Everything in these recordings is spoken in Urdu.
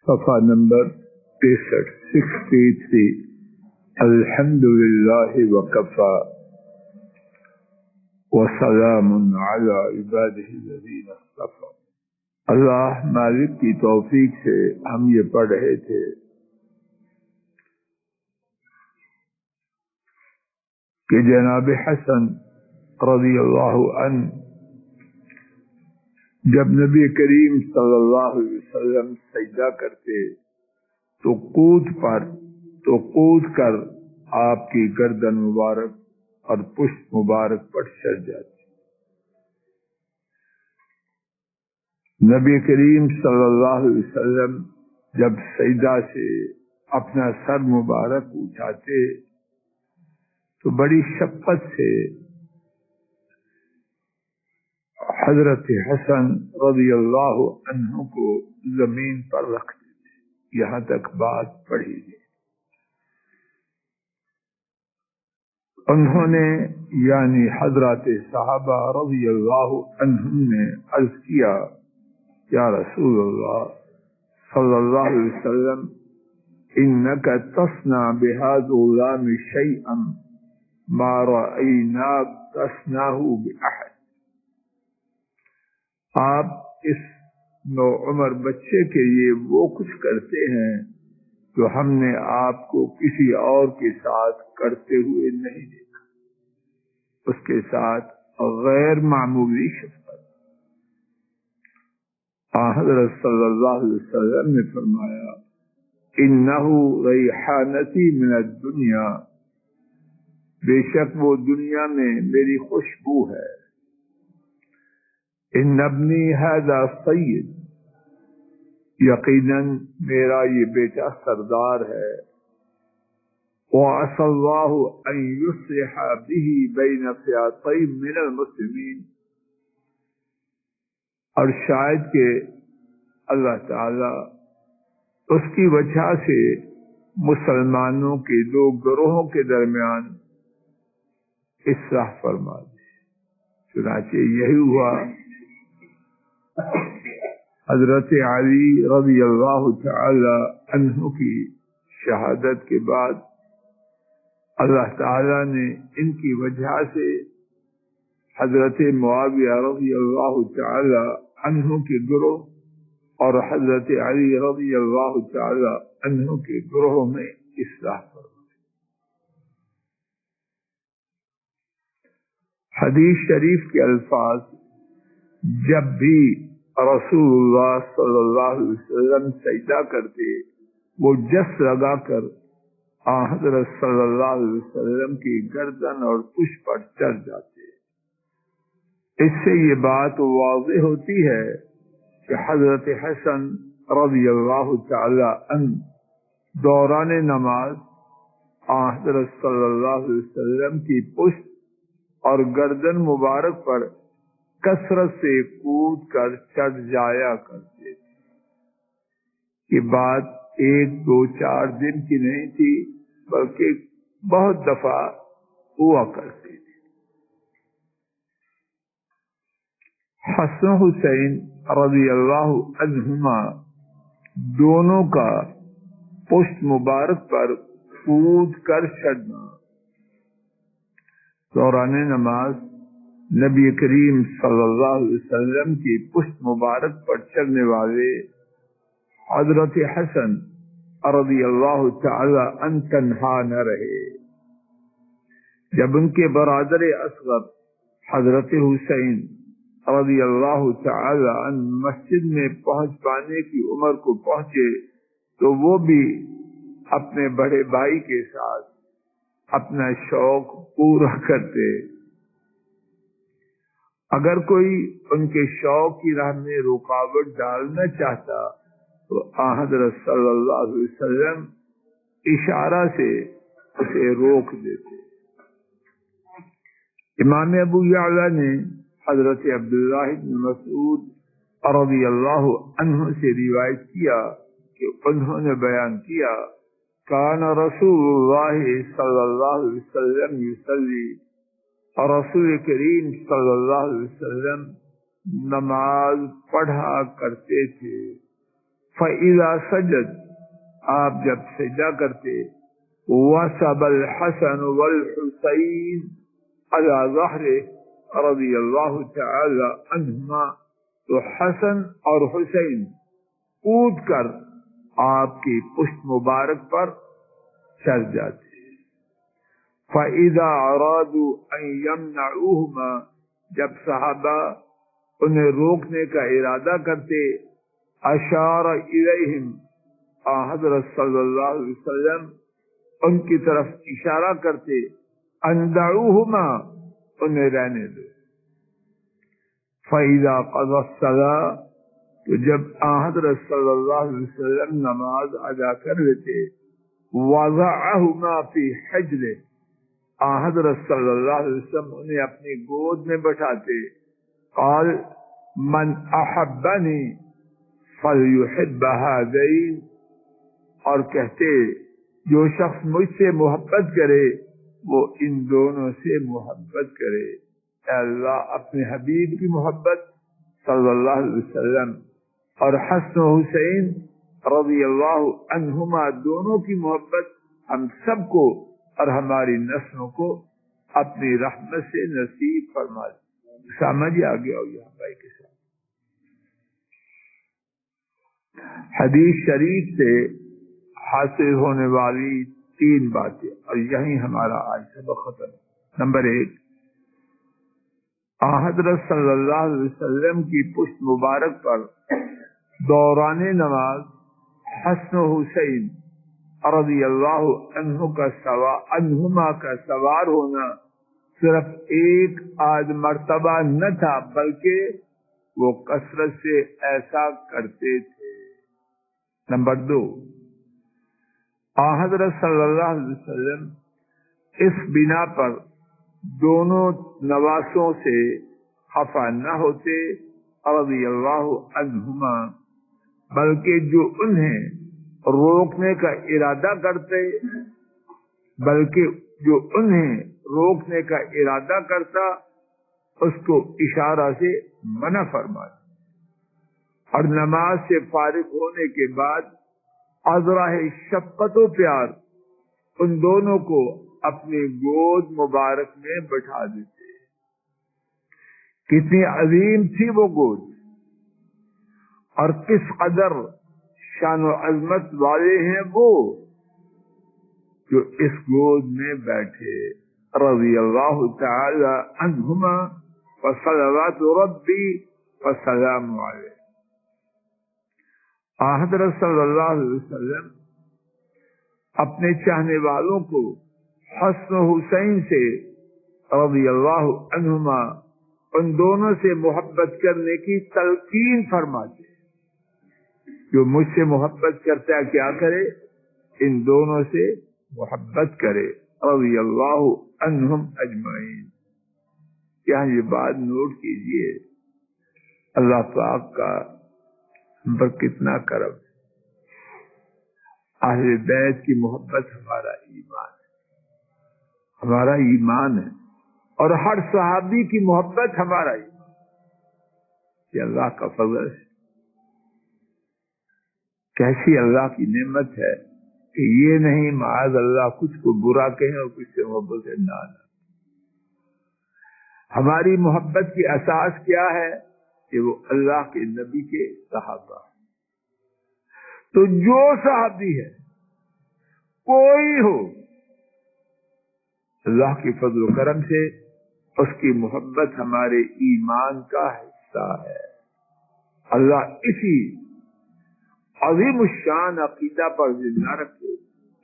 صفحہ نمبر 63 الحمدللہ وکفا وسلام علی عبادہ الذین اصطفی۔ اللہ مالک کی توفیق سے ہم یہ پڑھ رہے تھے کہ جناب حسن رضی اللہ عنہ جب نبی کریم صلی اللہ علیہ وسلم سجدہ کرتے تو کود کر آپ کی گردن مبارک اور پشت مبارک پر چڑھ جاتی۔ نبی کریم صلی اللہ علیہ وسلم جب سجدہ سے اپنا سر مبارک اٹھاتے تو بڑی شفقت سے حضرت حسن رضی اللہ عنہ کو زمین پر رکھتے تھے، یہاں تک بات پڑھی گئی۔ انہوں نے یعنی حضرات صحابہ رضی اللہ عنہم نے عرض کیا، یا رسول اللہ صلی اللہ علیہ وسلم انک تصنع بهذا الغلام شیئا ما رأیناک تصنعه بأحد۔ آپ اس نوعمر بچے کے لیے وہ کچھ کرتے ہیں جو ہم نے آپ کو کسی اور کے ساتھ کرتے ہوئے نہیں دیکھا۔ اس کے ساتھ غیر معمولی شفقت۔ حضرت صلی اللہ علیہ وسلم نے فرمایا انہ ریحانتی من الدنیا، بے شک وہ دنیا میں میری خوشبو ہے۔ ان ابنی ھذا سید، یقیناً میرا یہ بیٹا سردار ہے۔ وعسى الله ان يصلح به بين فئتين من المسلمین، اور شاید کہ اللہ تعالی اس کی وجہ سے مسلمانوں کے دو گروہوں کے درمیان اصلاح فرما دے۔ چنانچہ یہی ہوا۔ حضرت علی رضی اللہ تعالی عنہ کی شہادت کے بعد اللہ تعالی نے ان کی وجہ سے حضرت معاویہ رضی اللہ تعالی عنہ کے گروہ اور حضرت علی رضی اللہ تعالی عنہ کے گروہ میں اصلاح فرمائی۔ حدیث شریف کے الفاظ جب بھی رسول اللہ صلی اللہ علیہ وسلم سجدہ کرتے وہ جس لگا کر حضرت صلی اللہ علیہ وسلم کی گردن اور پشت پر چڑھ جاتے۔ اس سے یہ بات واضح ہوتی ہے کہ حضرت حسن رضی اللہ تعالی عنہ دوران نماز حضرت صلی اللہ علیہ وسلم کی پشت اور گردن مبارک پر کثرت سے کود کر چڑھ جایا کرتے تھے۔ یہ بات 1 2 4 دن کی نہیں تھی بلکہ بہت دفعہ ہوا کرتی تھی۔ حسن حسین رضی اللہ عنہما دونوں کا پشت مبارک پر کود کر چڑھنا دوران نماز نبی کریم صلی اللہ علیہ وسلم کی پشت مبارک پر چڑھنے والے حضرت حسن رضی اللہ تعالی عنہ تنہا نہ رہے۔ جب ان کے برادر اصغر حضرت حسین رضی اللہ تعالی عنہ مسجد میں پہنچ پانے کی عمر کو پہنچے تو وہ بھی اپنے بڑے بھائی کے ساتھ اپنا شوق پورا کرتے۔ اگر کوئی ان کے شوق کی راہ میں رکاوٹ ڈالنا چاہتا تو حضرت صلی اللہ علیہ وسلم اشارہ سے اسے روک دیتے۔ امام ابو یعلا نے حضرت عبداللہ بن مسعود رضی اللہ عنہ سے روایت کیا کہ انہوں نے بیان کیا کان رسول اللہ صلی اللہ علیہ وسلم یصلی، اور رسول کریم صلی اللہ علیہ وسلم نماز پڑھا کرتے تھے فَإِذَا سَجَدَ آپ جب سجدہ کرتے وَسَبَ الْحَسَنُ وَالْحُسَيْنُ عَلَى ظَهْرِهِ رضی اللہ تعالی عنہما، تو حسن اور حسین کود کر آپ کی پشت مبارک پر چل جاتے۔ فَإِذَا أَرَادُوا أَن يَمْنَعُوهُمَا، جب صحابہ انہیں روکنے کا ارادہ کرتے، اشار الیہم، حضرت صلی اللہ علیہ وسلم ان کی طرف اشارہ کرتے، ان دعوہما، انہیں رہنے دو۔ فَإِذَا قَضَى الصَّلَاةَ، تو جب حضرت صلی اللہ علیہ وسلم نماز ادا کر لیتے، وضعہما فی حجرہ، حضرت صلی اللہ علیہ وسلم انہیں اپنی گود میں بٹھاتے، قال من احبنی فلیحب ہذین، اور کہتے جو شخص مجھ سے محبت کرے وہ ان دونوں سے محبت کرے۔ اے اللہ اپنے حبیب کی محبت صلی اللہ علیہ وسلم اور حسن و حسین رضی اللہ عنہما دونوں کی محبت ہم سب کو اور ہماری نسلوں کو اپنی رحمت سے نصیب فرما دے۔ سمجھ آ گیا ہو یہاں بھائی کے ساتھ؟ حدیث شریف سے حاصل ہونے والی 3 باتیں، اور یہیں ہمارا آج سبق ختم۔ نمبر 1، حضرت صلی اللہ علیہ وسلم کی پشت مبارک پر دوران نماز حسن و حسین رضی اللہ عنہما کا سوار ہونا صرف ایک آدھ مرتبہ نہ تھا، بلکہ وہ کثرت سے ایسا کرتے تھے۔ نمبر 2، حضرت صلی اللہ علیہ وسلم اس بنا پر دونوں نواسوں سے خفا نہ ہوتے رضی اللہ عنہما، بلکہ جو انہیں روکنے کا ارادہ کرتا اس کو اشارہ سے منع فرماتا، اور نماز سے فارغ ہونے کے بعد عذراہ شفقت و پیار ان دونوں کو اپنی گود مبارک میں بٹھا دیتے۔ کتنی عظیم تھی وہ گود، اور کس قدر شان و عظمت والے ہیں وہ جو اس گود میں بیٹھے، رضی اللہ تعالی عنہما وصلوات ربی وسلام علیہ۔ حضرت صلی اللہ علیہ وسلم اپنے چاہنے والوں کو حسن و حسین سے رضی اللہ عنہما ان دونوں سے محبت کرنے کی تلقین فرماتے۔ جو مجھ سے محبت کرتا ہے کیا کرے؟ ان دونوں سے محبت کرے، رضی اللہ عنہم اجمعین۔ یہاں یہ بات نوٹ کیجئے، اللہ پاک کا ہم پر کتنا کرم ہے۔ اہل بیت کی محبت ہمارا ایمان ہے، اور ہر صحابی کی محبت ہمارا ایمان۔ یہ اللہ کا فضل ہے، کیسی اللہ کی نعمت ہے کہ یہ نہیں معاذ اللہ کچھ کو برا کہیں اور کچھ سے محبت نہ آنا۔ ہماری محبت کی اساس کیا ہے؟ کہ وہ اللہ کے نبی کے صحابہ۔ تو جو صحابی ہے کوئی ہو، اللہ کی فضل و کرم سے اس کی محبت ہمارے ایمان کا حصہ ہے۔ اللہ اسی عظیم الشان عقیدہ پر زندہ رکھے،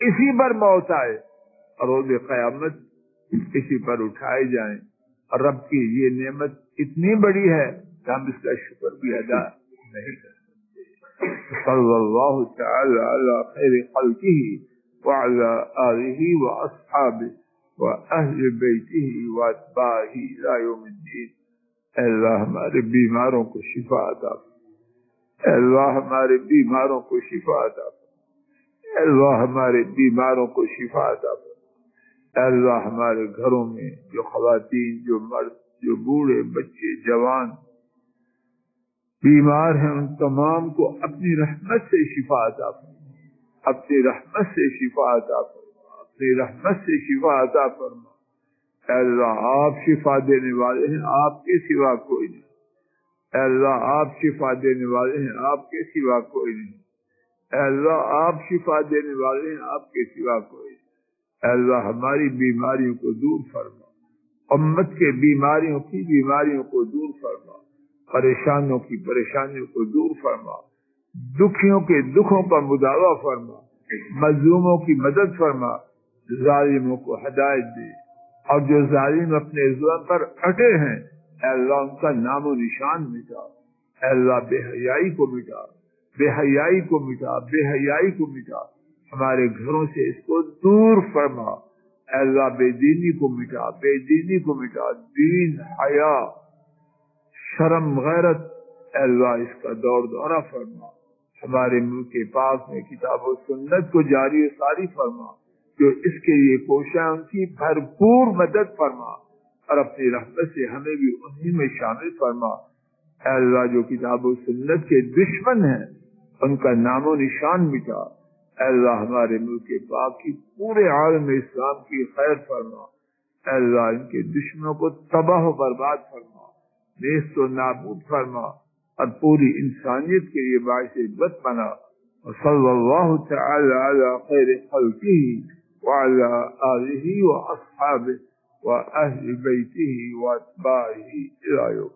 اسی پر موت آئے اور روز قیامت اسی پر اٹھائے جائیں، اور رب کی یہ نعمت اتنی بڑی ہے کہ ہم اس کا شکر بھی ادا نہیں کر سکتے۔ صلی اللہ تعالی علی خیر خلقہ وعلی آلہ واصحابہ واہل بیتہ واتباعہ الی یوم الدین۔ اے اللہ ہمارے بیماروں کو شفا عطا فرما، اے اللہ ہمارے بیماروں کو شفا عطا فرما، اے اللہ ہمارے بیماروں کو شفا عطا فرما۔ اے اللہ ہمارے گھروں میں جو خواتین، جو مرد، جو بوڑھے، بچے، جوان بیمار ہیں ان تمام کو اپنی رحمت سے شفا عطا فرما، اپنی رحمت سے شفا عطا فرما، اپنی رحمت سے شفا عطا فرما۔ اے اللہ آپ شفا دینے والے ہیں، آپ کے سوا کوئی نہیں۔ اے اللہ آپ شفا دینے والے ہیں، آپ کے سوا کوئی نہیں۔ اے اللہ آپ شفا دینے والے ہیں، آپ کے سوا کوئی نہیں۔ اے اللہ ہماری بیماریوں کو دور فرما، امت کے بیماریوں کو دور فرما، پریشانوں کی پریشانیوں کو دور فرما، دکھیوں کے دکھوں کا مداوع فرما، مظلوموں کی مدد فرما، ظالموں کو ہدایت دے، اور جو ظالم اپنے ظلم پر اٹے ہیں اے اللہ ان کا نام و نشان مٹا۔ اے اللہ بے حیائی کو مٹا، بے حیائی کو مٹا، بے حیائی کو مٹا، ہمارے گھروں سے اس کو دور فرما۔ اے اللہ بے دینی کو مٹا، بے دینی کو مٹا، دین، حیا، شرم، غیرت اے اللہ اس کا دور دورہ فرما۔ ہمارے ملک پاک میں کتاب و سنت کو جاری و ساری فرما، جو اس کے لیے کوشاں ان کی بھرپور مدد فرما، اور اپنی رحمت سے ہمیں بھی انہی میں شامل فرما۔ اے اللہ جو کتاب و سنت کے دشمن ہیں ان کا نام و نشان مٹا۔ اے اللہ ہمارے ملک پاک کی پورے عالم اسلام کی خیر فرما۔ اے اللہ ان کے دشمنوں کو تباہ و برباد فرما، نیست و نابود فرما، اور پوری انسانیت کے لیے باعث عبرت بنا۔ وصلی اللہ تعالی علی خیر خلقہ وعلى آلہ واصحابہ وأهل بيته وأتباعه إلى يوم